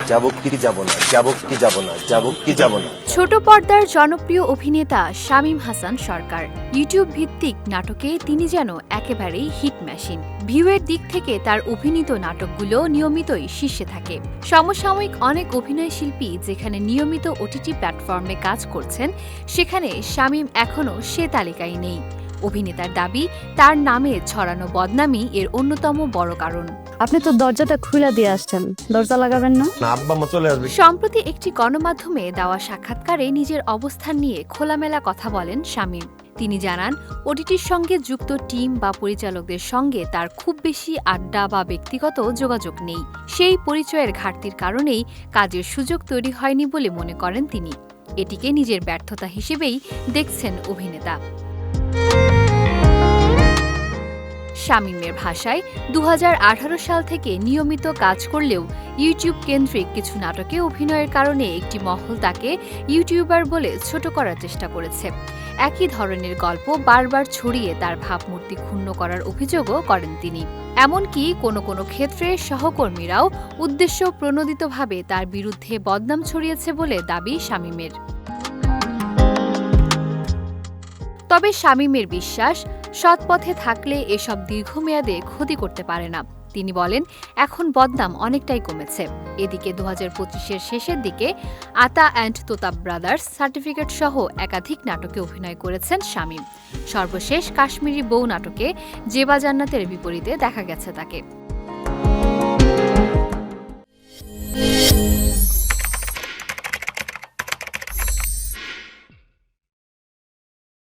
যাব কি যাব না, যাব কি যাব না, যাব কি যাব না। ছোট পর্দার জনপ্রিয় অভিনেতা শামীম হাসান সরকার ইউটিউব ভিত্তিক নাটকে তিনি যেন একেবারেই হিট মেশিন। ভিউয়ের দিক থেকে তার অভিনীত নাটকগুলো নিয়মিতই শীর্ষে থাকে। সমসাময়িক অনেক অভিনয় শিল্পী যেখানে নিয়মিত ওটিটি প্ল্যাটফর্মে কাজ করছেন, সেখানে শামীম এখনও সে তালিকায় নেই। অভিনেতার দাবি, তার নামে ছড়ানো বদনামই এর অন্যতম বড় কারণ। আপনি তো দরজাটা খুলে দিয়ে আসছেন, দরজা লাগাবেন না? আব্বা মা চলে আসবে। সম্প্রতি একটি গণমাধ্যমে দেওয়া সাক্ষাৎকারে নিজের অবস্থান নিয়ে খোলামেলা কথা বলেন শামীম। তিনি জানান, ওটিটির সঙ্গে যুক্ত টিম বা পরিচালকদের সঙ্গে তার খুব বেশি আড্ডা বা ব্যক্তিগত যোগাযোগ নেই। সেই পরিচয়ের ঘাটতির কারণেই কাজের সুযোগ তৈরি হয়নি বলে মনে করেন তিনি। এটিকে নিজের ব্যর্থতা হিসেবেই দেখছেন অভিনেতা। শামীমের ভাষায় ২০১৮ সাল থেকে নিয়মিত কাজ করলেও ইউটিউব কেন্দ্রিক কিছু নাটকে অভিনয়ের কারণে একটি মহল তাকে ইউটিউবার বলে ছোট করার চেষ্টা করেছে। একই ধরনের গল্প বারবার ছড়িয়ে তার ভাবমূর্তি ক্ষুণ্ণ করার অভিযোগও করেন তিনি। এমনকি কোনো কোনো ক্ষেত্রে সহকর্মীরাও উদ্দেশ্য প্রণোদিতভাবে তার বিরুদ্ধে বদনাম ছড়িয়েছে বলে দাবি শামীমের। তবে শামীমের বিশ্বাস, সৎ পথে থাকলে এসব দীর্ঘমেয়াদে ক্ষতি করতে পারে না। তিনি বলেন, এখন বদনাম অনেকটাই কমেছে। এদিকে ২০২৫-এর শেষের দিকে আতা অ্যান্ড তোতা ব্রাদার্স সার্টিফিকেট সহ একাধিক নাটকে অভিনয় করেছেন শামীম। সর্বশেষ কাশ্মীরি বউ নাটকে জেবা জান্নাতের বিপরীতে দেখা গেছে তাকে।